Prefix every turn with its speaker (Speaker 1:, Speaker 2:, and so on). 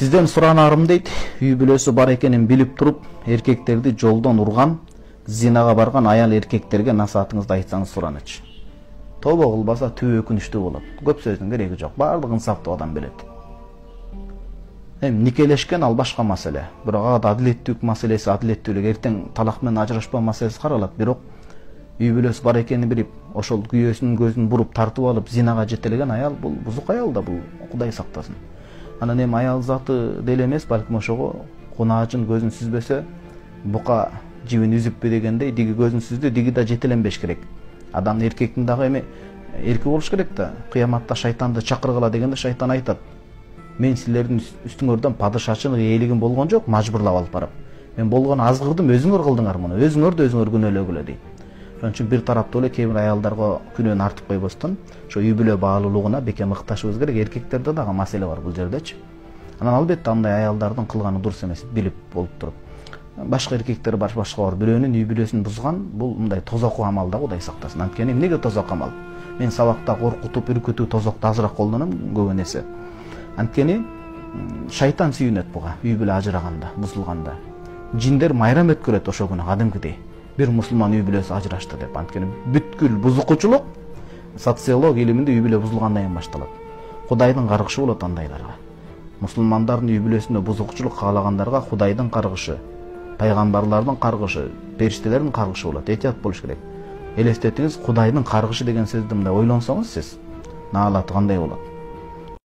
Speaker 1: Сизден суранарым дейт, үй бүлөсү бар экенин билип туруп, эркектерди жолдон урган, зинага барган аял эркектерге насаатыңызды айтсаңыз суранычы. Тобо кылбаса түбү өкүнүчтүү болот. Көп сөздүн кереги жок, баардыгын инсаптуу адам билет. Никелешкен ал башка маселе. Бирок адилеттүүлүк маселеси, адилеттүүлүк эртең талак менен ажырашпоо маселеси каралат. Бирок үй бүлөсү бар экенин билип, ошол күйөөсүнүн көзүн буруп тартып алып, зинага жетелеген аял бул бузук аял да, бул Кудай сактасын. Анан эми аял заты деле эмес, балким ошого кунаажын көзүн сүзбөсө, бука жибин үзүппү дегендей, диги көзүн сүздү, диги да жетеленбеш керек. Адам эркектин дагы эми эрки болуш керек да. Кыяматта шайтанды чакыргыла дегенде шайтан айтат: "Мен силердин үстүңөрдөн падышачылык ээлигим болгон жок, мажбурлап алып барып. Мен болгон аз кылдым, өзүңөр кылдыңар муну. Өзүңөр да өзүңөр күнөөлөгүлө" дейт. Ошон үчүн бир тараптуу эле кээ бир аялдарга күнөөнү артып койбостон, ошо үй бүлө баалуулугуна бекем ыкташыбыз керек. Эркектерде дагы маселе бар бул жердечи. Анан албетте андай аялдардын кылганы дурус эмес, билип болуп туруп. Башка эркектер бар, башка бар. Бирөөнүн үй бүлөсүн бузган, бул мындай тозокку амал да, Кудай сактасын. Анткени эмнеге тозок амал? Мен сабакта коркутуп, үркүтүү тозокто азыраак колдоном көбүн эсе. Анткени шайтан сүйүнөт буга, үй бүлө ажыраганда, бузулганда. Жиндер майрам өткөрөт ошол күнү кадимкидей. Бир мусулман үй бүлөсү ажырашты деп. Анткени бүткүл бузукучулук социология илиминде үй бүлө бузулгандан кийин башталат. Кудайдын каргышы болот андайларга. Мусулмандардын үй бүлөсүндө бузукчулук каалагандарга Кудайдын каргышы, пайгамбарлардын каргышы, периштелердин каргышы болот. Этият болуш керек. Элестетиңиз, Кудайдын каргышы деген сөздү мындай ойлонсоңуз сиз, наалаты кандай болот?